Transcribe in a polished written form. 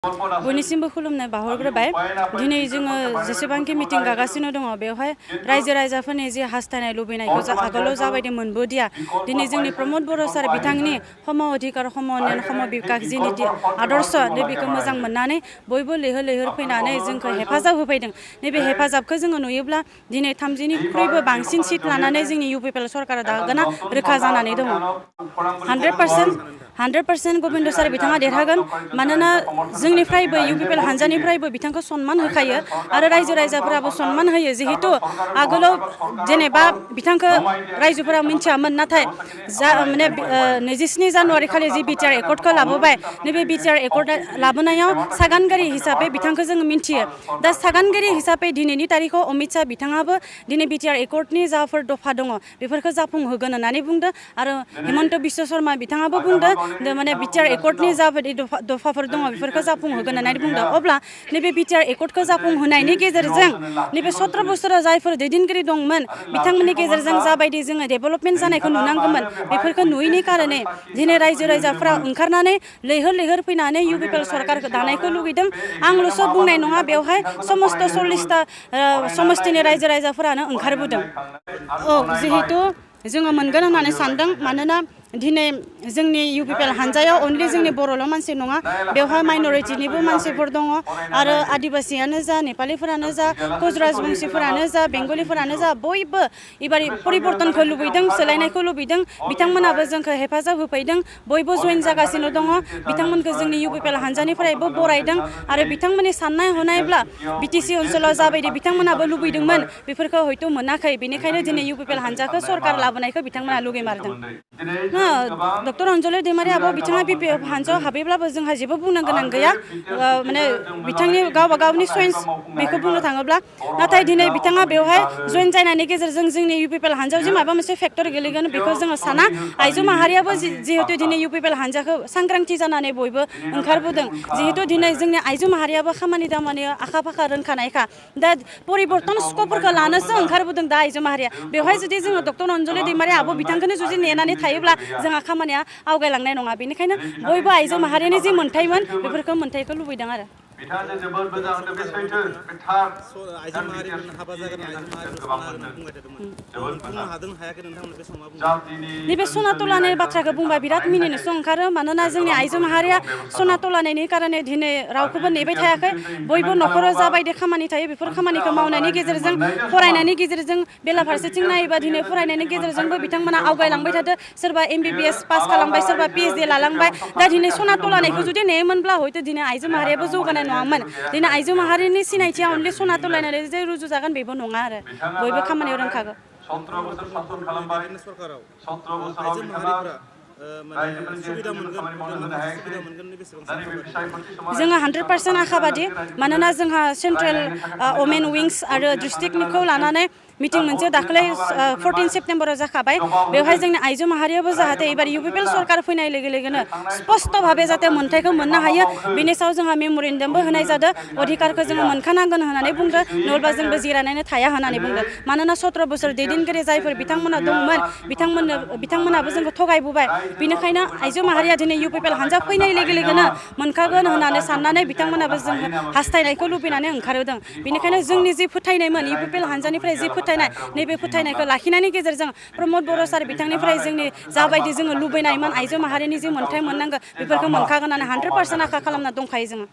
बयनिसिमबो खुलुमनाय बावहरग्रोबाय दिनै जोङो जेसेबांखि मिटिं गागासिनो दङ बेवहाय रायजो राजाफोरनि जे हास्थायनाय लुबैनायखौ आगोलाव जाबायदि मोनबोदिया दिनै जोंनि प्रमद बर' सार बिथांनि सम अधिकार सम अन्याय सम बिकास जि नीति आदर्श नैबेखौ मोजां मोननानै बयबो लैहोर लैहोर फैनानै जोंखौ हेफाजाब होफैदों। नैबे हेफाजाबखौ जोङो नुयोब्ला दिनै 30निख्रुइबो बांसिन सिट लानानै जोंनि UPPL सरकारा दागोना रोखा जानानै दङ। 100% गबिन्द सार बिथाङा देरहागोन मानोना जोंनिफ्रायबो UPPL हानजानिफ्रायबो बिथांखौ सन्मान होखायो आरो रायजो राजाफोराबो सन्मान होयो जिहेतु आगोलाव जेनेबा बिथांखौ रायजोफोरा मिन्थियामोन नाथाय माने 27 जानुवारि खालि जि BTR एकर्डखौ लाबोबाय नैबे BTR एकर्ड लाबोनायाव सागानगिरि हिसाबै बिथांखौ जोङो मिन्थियो। दा सागानगिरि हिसाबै दिनैनि तारिखाव अमित शाह बिथाङाबो दिनै BTR एकर्डनि जाफोर दफा दङ बेफोरखौ जाफुंहोगोन होननानै बुंदों आरो हिमन्त बिश्व शर्मा बिथाङाबो बुंदों माने BTR एकर्डनि जाबायदि दफाफोर दङ बेफोरखौ जाफुंहोगोन होननानै बुंदों। अब्ला नैबे BTR एकर्डखौ जाफुंहोनायनि गेजेरजों नैबे 17 बोसोराव जायफोर दैदेनगिरि दंमोन बिथांमोननि गेजेरजों जाबायदि जोङो डेभेलपमेन्ट जानायखौ नुनांगौमोन बेफोरखौ नुयैनि कारणे दिनै रायजो राजाफ्रा ओंखारनानै लैहोर लैहोर फैनानै UPPL सरकारखौ दानायखौ लुगैदों। आंल'सो बुंनाय नङा बेवहाय समस्त 40टा समष्टिनि रायजो राजाफोरानो ओंखारबोदों। जिहेतु जोङो मोनगोन होननानै सानदों मानोना दिनै जोंनि UPPL हानजायाव अनलि जोंनि बर'ल' मानसि नङा बेवहाय माइन'रिटिनिबो मानसिफोर दङ आरो आदिबासियानो जा नेपालिफोरानो जा कच राजबंसिफोरानो जा बेंगलिफोरानो जा बयबो एबार परिबर्तनखौ लुबैदों सोलायनायखौ लुबैदों। बिथांमोनाबो जोंखौ हेफाजाब होफैदों बयबो जइन जागासिनो दङ। बिथांमोनखौ जोंनि UPPL हानजानिफ्रायबो बरायदों आरो बिथांमोननि साननाय हनायब्ला BTC ओनसोलाव जाबायदि बिथांमोनाबो लुबैदोंमोन बेफोरखौ हयथ' मोनाखै बेनिखायनो दिनै UPPL हानजाखौ सरकार लाबोनायखौ बिथांमोना लुगैमारदों। डक्टर अन्जलि दैमारि आब' बिथाङा BPF हानजायाव हाबैब्लाबो जोंहा जेबो बुंनो गोनां गैया माने बिथांनि गावबा गावनि चइस बेखौ बुंनो थाङोब्ला नाथाय दिनै बिथाङा बेवहाय जइन जानायनि गेजेरजों जोंनि UPPL हानजायाव जे माबा मोनसे फेक्टर गोलैगोन बेखौ जोङो साना। आइजो माहारियाबो जिहेतु दिनै UPPL हानजाखौ सांग्रांथि जानानै बयबो ओंखारबोदों जिहेतु दिनै जोंनि आइजो माहारियाबो खामानि दामानियाव आखा फाखा रोंखानायखा दा परिबर्तन स्कपफोरखौ लानोसो ओंखारबोदों दा आइजो माहारिया। बेवहाय जुदि जोङो डक्टर अन्जलि दैमारि आब' बिथांखौनो जुदि नेनानै थायोब्ला जोंहा खामानिया आवगायलांनाय नङा। बेनिखायनो बयबो आइजो माहारिनि जि मोन्थायमोन बेफोरखौ मोन्थायखौ लुबैदों आरो बिथाङा जोबोद मोजां होनदों बे सैथो बे थार आइजो माहारिफोरनो हाबा जागोन आइजो माहारिफोर सना होननानै बुंबाय थादोंमोन बुंनो हादों हायाखै नोंथांमोन बे समाव नैबे सना तलानाय बाथ्राखौ बुंबा बिराद मिनिनोसो ओंखारो मानोना जोंनि आइजो माहारिया सना तलानायनि कारणे दिनै रावखौबो नेबाय थायाखै। बयबो न'खराव जाबायदि खामानि थायो बेफोर खामानिखौ मावनायनि गेजेरजों फरायनायनि गेजेरजों बेलाफारसेथिं नायोबा दिनै फरायनायनि गेजेरजोंबो बिथांमोना आवगायलांबाय थादों सोरबा MBBS पास खालामबाय सोरबा PhD लालांबाय। दा दिनै सना तलानायखौ जुदि नेयोमोनब्ला हयथ' दिनै आइजो माहारियाबो जौगानाय नङामोन। दिनै आइजो माहारिनि सिनायथिया अनलि सना तलायनानै जे रुजुजागोन बेबो नङा आरो बयबो खामानियाव रोंखागौ। 17 बोसोर सासन खालामबाय 17 बोसोराव बिथाङा जोङो 100% आखाबादि मानोना जोंहा सेन्ट्रेल वमेन विंस आरो डिस्ट्रिक्टनिखौ लानानै मिटिं मोनसे दाख्लै 14 सेप्तेम्बराव जाखाबाय। बेवहाय जोंनि आइजो माहारियाबो जाहाथे एबार UPPL सरकार फैनाय लोगो लोगोनो स्पष्ट भाबे जाहाथे मोन्थायखौ मोननो हायो बेनि सायाव जोंहा मेम'रेन्डामबो होनाय जादों। अधिकारखौ जोङो मोनखानांगोन होननानै बुंदों नङाब्ला जोंबो जिरायनानै थाया होननानै बुंदों। मानोना 17 बोसोर दैदेनगिरि जायफोर बिथांमोना दंमोन बिथांमोनाबो जोंखौ थगायबोबाय। बेनिखायनो आइजो माहारिया दिनै UPPL हानजा फैनाय लोगो लोगोनो मोनखागोन होननानै साननानै बिथांमोनाबो जों हास्थायनायखौ लुबैनानै ओंखारबोदों। बेनिखायनो जोंनि जि फोथायनायमोन UPPL हानजानिफ्राय जि फोथायनाय नैबे फोथायनायखौ लाखिनायनि गेजेरजों प्रमद बर' सार बिथांनिफ्राय जोंनि जाबायदि जोङो लुबैनायमोन आइजो माहारिनि जि मोन्थाय मोननांगौ बेफोरखौ मोनखागोन होननानै 100% आखा खालामना दंखायो जोङो।